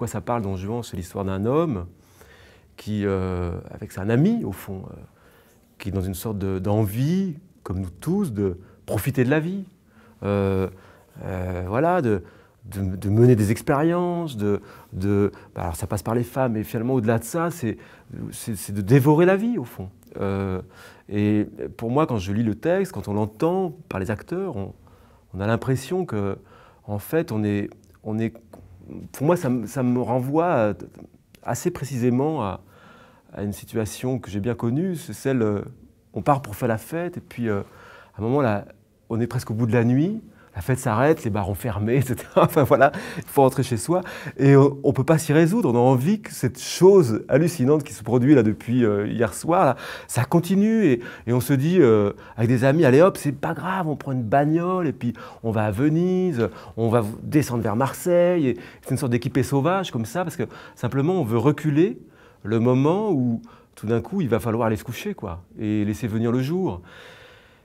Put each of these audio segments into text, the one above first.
quoi ça parle Don Juan? C'est l'histoire d'un homme qui, avec un ami au fond, qui est dans une sorte d'envie, comme nous tous, de profiter de la vie. Voilà, de mener des expériences, alors ça passe par les femmes, mais finalement au-delà de ça, c'est de dévorer la vie au fond. Et pour moi, quand je lis le texte, quand on l'entend par les acteurs, on a l'impression que, en fait, pour moi, ça me renvoie assez précisément à une situation que j'ai bien connue, c'est celle, on part pour faire la fête, et puis à un moment là, on est presque au bout de la nuit, la fête s'arrête, les bars ont fermé, etc. Enfin voilà, il faut rentrer chez soi, et on ne peut pas s'y résoudre, on a envie que cette chose hallucinante qui se produit là depuis hier soir, là, ça continue, et on se dit avec des amis, allez hop, c'est pas grave, on prend une bagnole, et puis on va à Venise, on va descendre vers Marseille, et c'est une sorte d'équipée sauvage comme ça, parce que simplement on veut reculer le moment où tout d'un coup il va falloir aller se coucher quoi, et laisser venir le jour.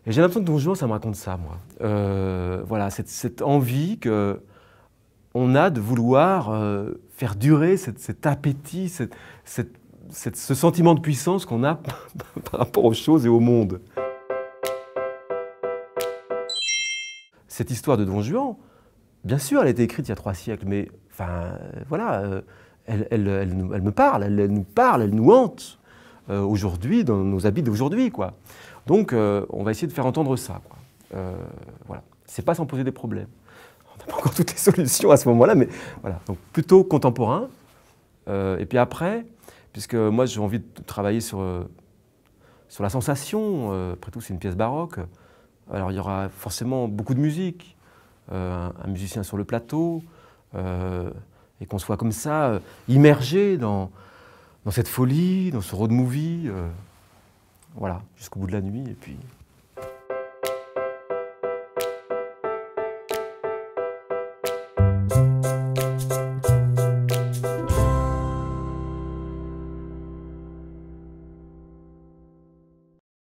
Et j'ai l'impression que Don Juan, ça me raconte ça, moi. Voilà, cette envie qu'on a de vouloir faire durer cet appétit, ce sentiment de puissance qu'on a par rapport aux choses et au monde. Cette histoire de Don Juan, bien sûr, elle a été écrite il y a 3 siècles, mais enfin, voilà, elle me parle, elle nous parle, elle nous hante aujourd'hui, dans nos habits d'aujourd'hui, quoi. Donc, on va essayer de faire entendre ça, quoi. Voilà. C'est pas sans poser des problèmes. On n'a pas encore toutes les solutions à ce moment-là, mais voilà. Donc, plutôt contemporain. Et puis après, puisque moi, j'ai envie de travailler sur la sensation, après tout, c'est une pièce baroque. Alors, il y aura forcément beaucoup de musique, un musicien sur le plateau, et qu'on soit comme ça, immergé dans cette folie, dans ce road movie. Voilà, jusqu'au bout de la nuit, et puis